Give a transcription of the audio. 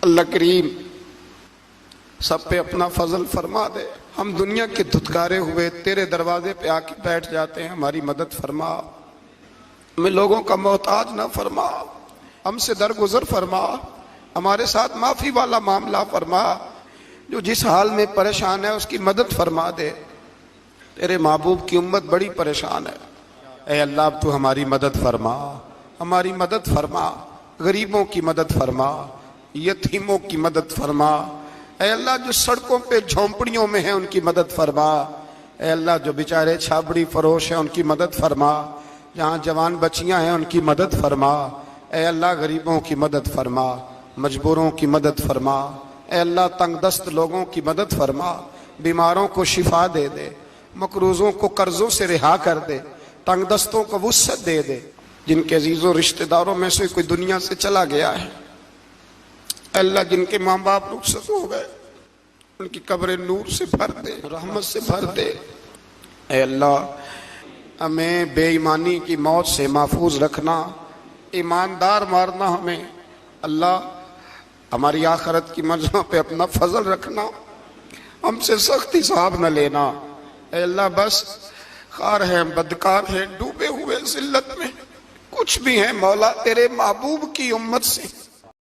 اللہ کریم سب پہ اپنا فضل فرما دے. ہم دنیا کے دھتکارے ہوئے تیرے دروازے پہ آ کے بیٹھ جاتے ہیں، ہماری مدد فرما، ہمیں لوگوں کا محتاج نہ فرما، ہم سے درگزر فرما، ہمارے ساتھ معافی والا معاملہ فرما. جو جس حال میں پریشان ہے اس کی مدد فرما دے. تیرے محبوب کی امت بڑی پریشان ہے. اے اللہ اب تو ہماری مدد فرما، ہماری مدد فرما، غریبوں کی مدد فرما، یتیموں کی مدد فرما. اے اللہ جو سڑکوں پہ جھونپڑیوں میں ہیں ان کی مدد فرما. اے اللہ جو بیچارے چھابڑی فروش ہیں ان کی مدد فرما، جہاں جوان بچیاں ہیں ان کی مدد فرما. اے اللہ غریبوں کی مدد فرما، مجبوروں کی مدد فرما. اے اللہ تنگ دست لوگوں کی مدد فرما، بیماروں کو شفا دے دے، مقروضوں کو قرضوں سے رہا کر دے، تنگ دستوں کو وسعت دے دے. جن کے عزیزوں رشتہ داروں میں سے کوئی دنیا سے چلا گیا ہے، اے اللہ جن کے ماں باپ رخصت ہو گئے ان کی قبریں نور سے بھر دے، رحمت سے بھر دے. اے اللہ ہمیں بے ایمانی کی موت سے محفوظ رکھنا، ایماندار مارنا ہمیں. اللہ ہماری آخرت کی منزلوں پہ اپنا فضل رکھنا، ہم سے سخت حساب نہ لینا. اے اللہ بس خار ہیں، بدکار ہیں، ڈوبے ہوئے ذلت میں کچھ بھی ہیں مولا، تیرے محبوب کی امت سے